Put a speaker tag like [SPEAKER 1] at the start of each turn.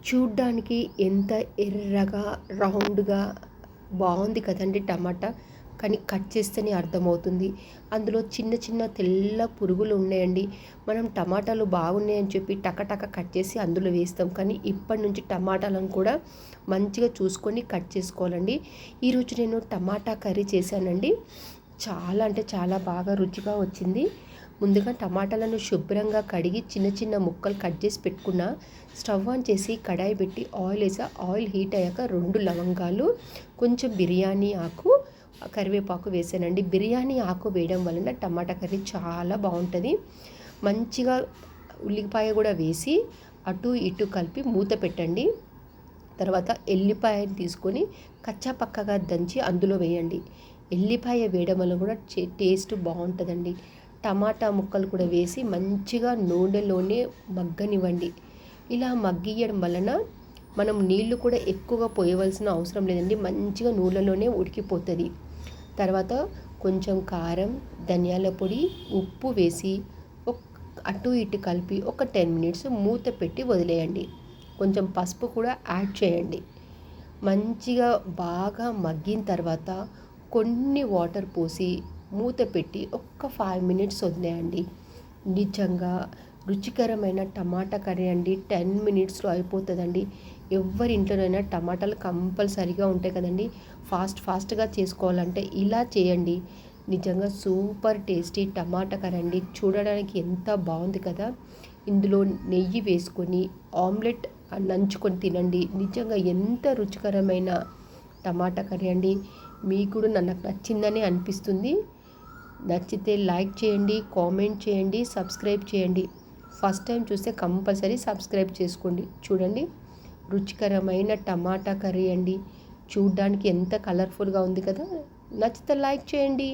[SPEAKER 1] చూడ్డానికి ఎంత ఎర్రగా రౌండ్గా బాగుంది కదండి టమాటా. కానీ కట్ చేస్తేనే అర్థమవుతుంది అందులో చిన్న చిన్న తెల్ల పురుగులు ఉన్నాయండి. మనం టమాటాలు బాగున్నాయని చెప్పి టకటక కట్ చేసి అందులో వేస్తాం, కానీ ఇప్పటి నుంచి టమాటాలను కూడా మంచిగా చూసుకొని కట్ చేసుకోవాలండి. ఈరోజు నేను టమాటా కర్రీ చేశానండి. చాలా అంటే చాలా బాగా రుచిగా వచ్చింది. ముందుగా టమాటాలను శుభ్రంగా కడిగి చిన్న చిన్న ముక్కలు కట్ చేసి పెట్టుకున్న. స్టవ్ ఆన్ చేసి కడాయి పెట్టి ఆయిల్ వేసా. ఆయిల్ హీట్ అయ్యాక 2 లవంగాలు, కొంచెం బిర్యానీ ఆకు, కరివేపాకు వేసానండి. బిర్యానీ ఆకు వేయడం వలన టమాటా కర్రీ చాలా బాగుంటుంది. మంచిగా ఉల్లిపాయ కూడా వేసి అటు ఇటు కలిపి మూత పెట్టండి. తర్వాత ఎల్లిపాయని తీసుకొని కచ్చా పక్కగా దంచి అందులో వేయండి. ఎల్లిపాయ వేయడం వల్ల కూడా టేస్ట్ బాగుంటుందండి. టమాటా ముక్కలు కూడా వేసి మంచిగా నూనెలోనే మగ్గనివ్వండి. ఇలా మగ్గియడం వలన మనం నీళ్లు కూడా ఎక్కువగా పోయవలసిన అవసరం లేదండి. మంచిగా నూనెలోనే ఉడికిపోతుంది. తర్వాత కొంచెం కారం, ధనియాల పొడి, ఉప్పు వేసి అటు ఇటు కలిపి ఒక 10 మినిట్స్ మూత పెట్టి వదిలేయండి. కొంచెం పసుపు కూడా యాడ్ చేయండి. మంచిగా బాగా మగ్గిన తర్వాత కొన్ని వాటర్ పోసి మూత పెట్టి ఒక్క 5 మినిట్స్ వదిలేయండి. నిజంగా రుచికరమైన టమాటా కర్రీ అండి. 10 మినిట్స్లో అయిపోతుందండి. ఎవరి ఇంట్లోనైనా టమాటాలు కంపల్సరీగా ఉంటాయి కదండి. ఫాస్ట్గా చేసుకోవాలంటే ఇలా చేయండి. నిజంగా సూపర్ టేస్టీ టమాటా కర్రీ అండి. చూడడానికి ఎంత బాగుంది కదా. ఇందులో నెయ్యి వేసుకొని ఆమ్లెట్ నంచుకొని తినండి. నిజంగా ఎంత రుచికరమైన టమాటా కర్రీ అండి. మీకు కూడా నాకు నచ్చిందని అనిపిస్తుంది. నచ్చితే లైక్ చేయండి, కామెంట్ చేయండి, సబ్స్క్రైబ్ చేయండి. ఫస్ట్ టైం చూస్తే కంపల్సరీ సబ్స్క్రైబ్ చేసుకోండి. చూడండి, రుచికరమైన టమాటా కర్రీ అండి. చూడ్డానికి ఎంత కలర్ఫుల్గా ఉంది కదా. నచ్చితే లైక్ చేయండి.